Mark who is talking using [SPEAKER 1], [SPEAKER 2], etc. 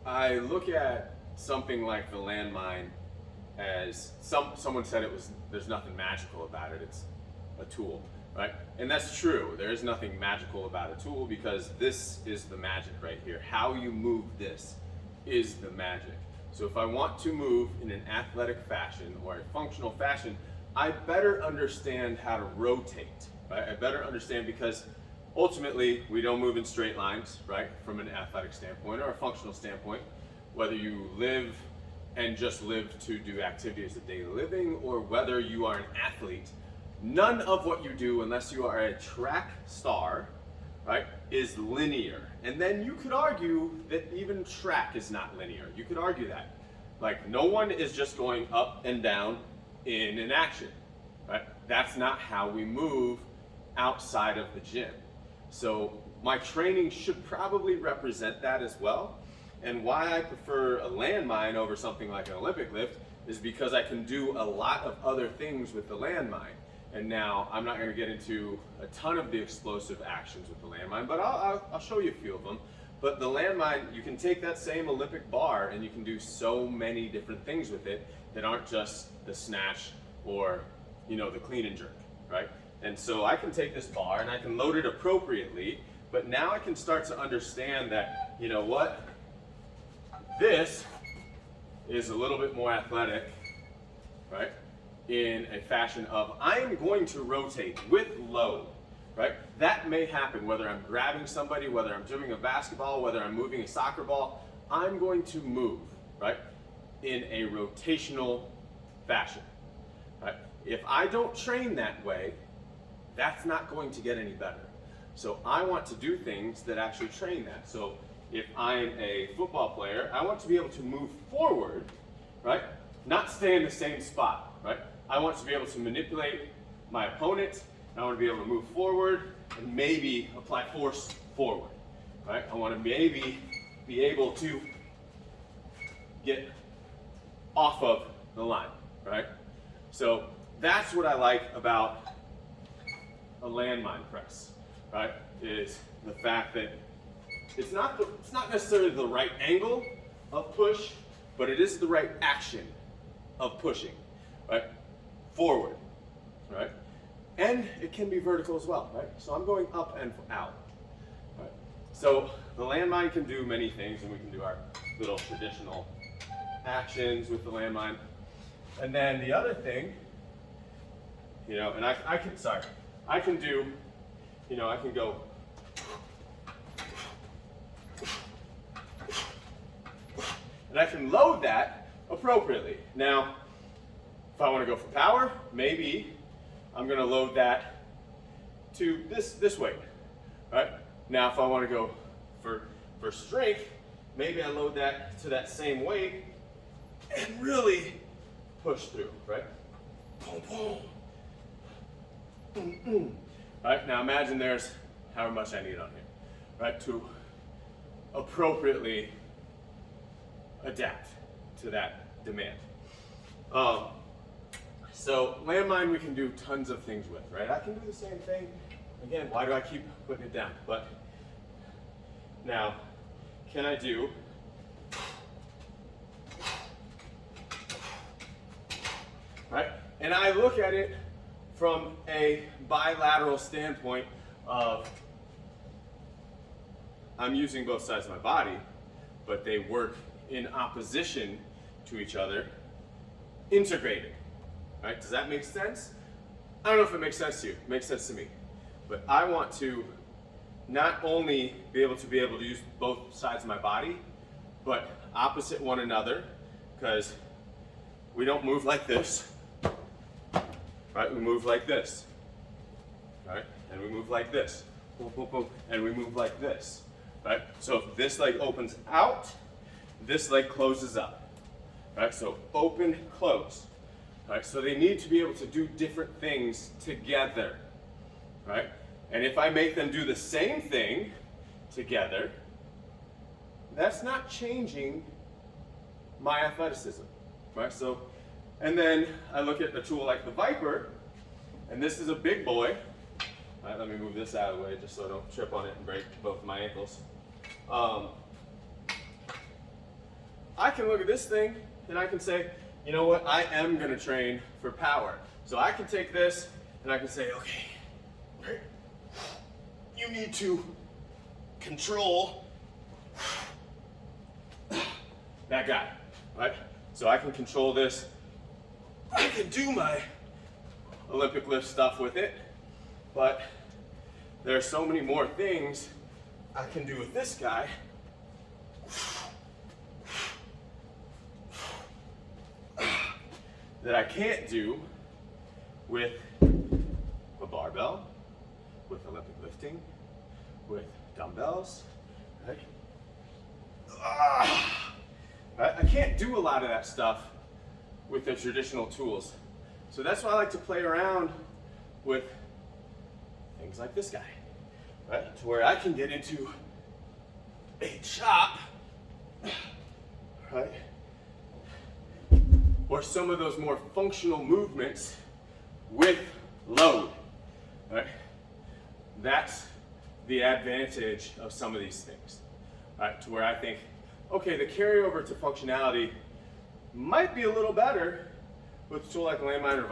[SPEAKER 1] I look at something like the landmine as someone said there's nothing magical about it. It's a tool, right? And that's true. There is nothing magical about a tool because this is the magic right here. How you move this is the magic. So if I want to move in an athletic fashion or a functional fashion, I better understand how to rotate, right? I better understand because ultimately we don't move in straight lines, right? From an athletic standpoint or a functional standpoint, whether you live and just live to do activities of daily living or whether you are an athlete, none of what you do unless you are a track star, right, is linear. And then you could argue that even track is not linear. You could argue that. Like no one is just going up and down in an action, right? That's not how we move outside of the gym. So my training should probably represent that as well. And why I prefer a landmine over something like an Olympic lift is because I can do a lot of other things with the landmine. And now I'm not going to get into a ton of the explosive actions with the landmine, but I'll show you a few of them. But the landmine, you can take that same Olympic bar and you can do so many different things with it that aren't just the snatch or, you know, the clean and jerk, right? And so I can take this bar and I can load it appropriately, but now I can start to understand that, you know what, this is a little bit more athletic, right? In a fashion of I am going to rotate with load, right? That may happen whether I'm grabbing somebody, whether I'm doing a basketball, whether I'm moving a soccer ball. I'm going to move, right, in a rotational fashion, right? If I don't train that way, that's not going to get any better. So I want to do things that actually train that. So if I'm a football player, I want to be able to move forward, right? Not stay in the same spot, right? I want to be able to manipulate my opponent. I want to be able to move forward and maybe apply force forward, right? I want to maybe be able to get off of the line, right? So that's what I like about a landmine press, right? Is the fact that it's not necessarily the right angle of push, but it is the right action of pushing, right? Forward, right? And it can be vertical as well, right? So I'm going up and out, right? So the landmine can do many things, and we can do our little traditional actions with the landmine. And then the other thing, you know, and I can do, you know, I can go and I can load that appropriately. Now, if I want to go for power, maybe I'm going to load that to this weight, right? Now, if I want to go for strength, maybe I load that to that same weight and really push through, right? Boom, boom. Right, now imagine there's however much I need on here, right, to appropriately adapt to that demand. So landmine we can do tons of things with, right? I can do the same thing. Again, why do I keep putting it down? But now, can I do right? And I look at it from a bilateral standpoint of I'm using both sides of my body, but they work in opposition to each other, integrated, right? Does that make sense? I don't know if it makes sense to you. It makes sense to me. But I want to not only be able to use both sides of my body, but opposite one another, because we don't move like this, right? We move like this, right? And we move like this, boom, boom, boom, and we move like this, right? So if this leg opens out, this leg closes up, right? So open, close, right? So they need to be able to do different things together, right? And if I make them do the same thing together, that's not changing my athleticism, right? So, and then I look at a tool like the Viper, and this is a big boy. All right, let me move this out of the way just so I don't trip on it and break both of my ankles. I can look at this thing and I can say, you know what, I am gonna train for power. So I can take this and I can say, okay, you need to control that guy, right? So I can control this. I can do my Olympic lift stuff with it, but there are so many more things I can do with this guy that I can't do with a barbell, with Olympic lifting, with dumbbells, right? I can't do a lot of that stuff with the traditional tools. So that's why I like to play around with things like this guy, right? To where I can get into a chop, right? Or some of those more functional movements with load, right? That's the advantage of some of these things, right? To where I think, okay, the carryover to functionality might be a little better with a tool like landmine or